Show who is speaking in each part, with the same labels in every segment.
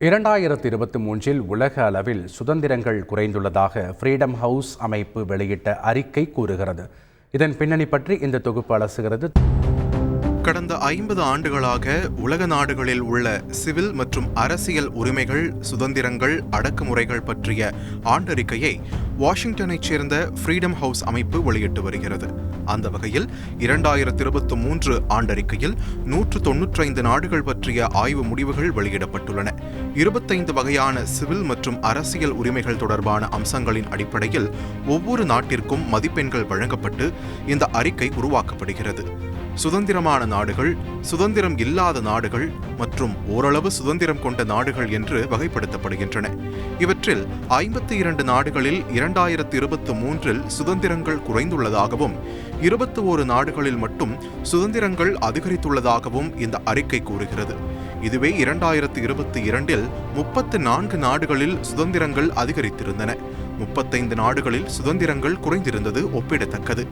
Speaker 1: 2023 உலக அளவில் சுதந்திரங்கள் குறைந்துள்ளதாக ஃப்ரீடம் ஹவுஸ் அமைப்பு வெளியிட்ட அறிக்கை கூறுகிறது. இதன் பின்னணி பற்றி இந்த தொகுப்பு அலசுகிறது.
Speaker 2: கடந்த 50 ஆண்டுகளாக உலக நாடுகளில் உள்ள சிவில் மற்றும் அரசியல் உரிமைகள், சுதந்திரங்கள், அடக்குமுறைகள் பற்றிய ஆண்டறிக்கையை வாஷிங்டனைச் சேர்ந்த ஃப்ரீடம் ஹவுஸ் அமைப்பு வெளியிட்டு வருகிறது. அந்த வகையில் 2023 ஆண்டறிக்கையில் 195 நாடுகள் பற்றிய ஆய்வு முடிவுகள் வெளியிடப்பட்டுள்ளன. 25 வகையான சிவில் மற்றும் அரசியல் உரிமைகள் தொடர்பான அம்சங்களின் அடிப்படையில் ஒவ்வொரு நாட்டிற்கும் மதிப்பெண்கள் வழங்கப்பட்டு இந்த அறிக்கை உருவாக்கப்படுகிறது. சுதந்திரமான நாடுகள், சுதந்திரம் இல்லாத நாடுகள் மற்றும் ஓரளவு சுதந்திரம் கொண்ட நாடுகள் என்று வகைப்படுத்தப்படுகின்றன. இவற்றில் 52 நாடுகளில் 2023 சுதந்திரங்கள் குறைந்துள்ளதாகவும் 21 நாடுகளில் மட்டும் சுதந்திரங்கள் அதிகரித்துள்ளதாகவும் இந்த அறிக்கை கூறுகிறது. இதுவே 2022 34 நாடுகளில் சுதந்திரங்கள் அதிகரித்திருந்தன. 35 நாடுகளில் சுதந்திரங்கள் குறைந்திருந்தது ஒப்பிடத்தக்கது.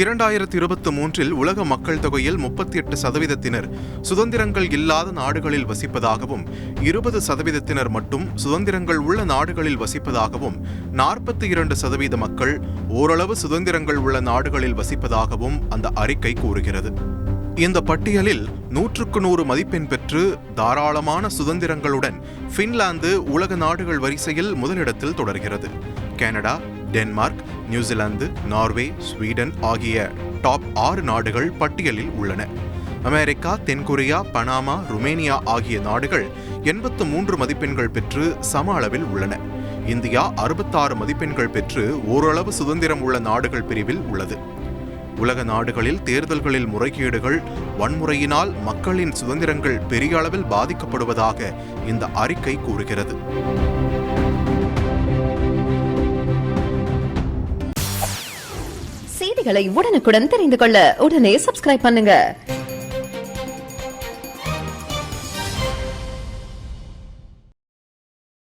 Speaker 2: 2023 உலக மக்கள் தொகையில் 38% சுதந்திரங்கள் இல்லாத நாடுகளில் வசிப்பதாகவும் 20% மட்டும் சுதந்திரங்கள் உள்ள நாடுகளில் வசிப்பதாகவும் 42% மக்கள் ஓரளவு சுதந்திரங்கள் உள்ள நாடுகளில் வசிப்பதாகவும் அந்த அறிக்கை கூறுகிறது. இந்த பட்டியலில் 100க்கு 100 மதிப்பெண் பெற்று தாராளமான சுதந்திரங்களுடன் பின்லாந்து உலக நாடுகள் வரிசையில் முதலிடத்தில் தொடர்கிறது. Canada, Denmark, New Zealand, Norway, Sweden ஆகிய டாப் 6 நாடுகள் பட்டியலில் உள்ளன. அமெரிக்கா, தென்கொரியா, பனாமா, ருமேனியா ஆகிய நாடுகள் 83 மதிப்பெண்கள் பெற்று சம அளவில் உள்ளன. இந்தியா 66 மதிப்பெண்கள் பெற்று ஓரளவு சுதந்திரம் உள்ள நாடுகள் பிரிவில் உள்ளது. உலக நாடுகளில் தேர்தல்களில் முறைகேடுகள், வன்முறையினால் மக்களின் சுதந்திரங்கள் பெரிய அளவில் பாதிக்கப்படுவதாக இந்த அறிக்கை கூறுகிறது.
Speaker 3: செய்திகளை உடனுக்குடன் தெரிந்து கொள்ள உடனே சப்ஸ்கிரைப் பண்ணுங்க.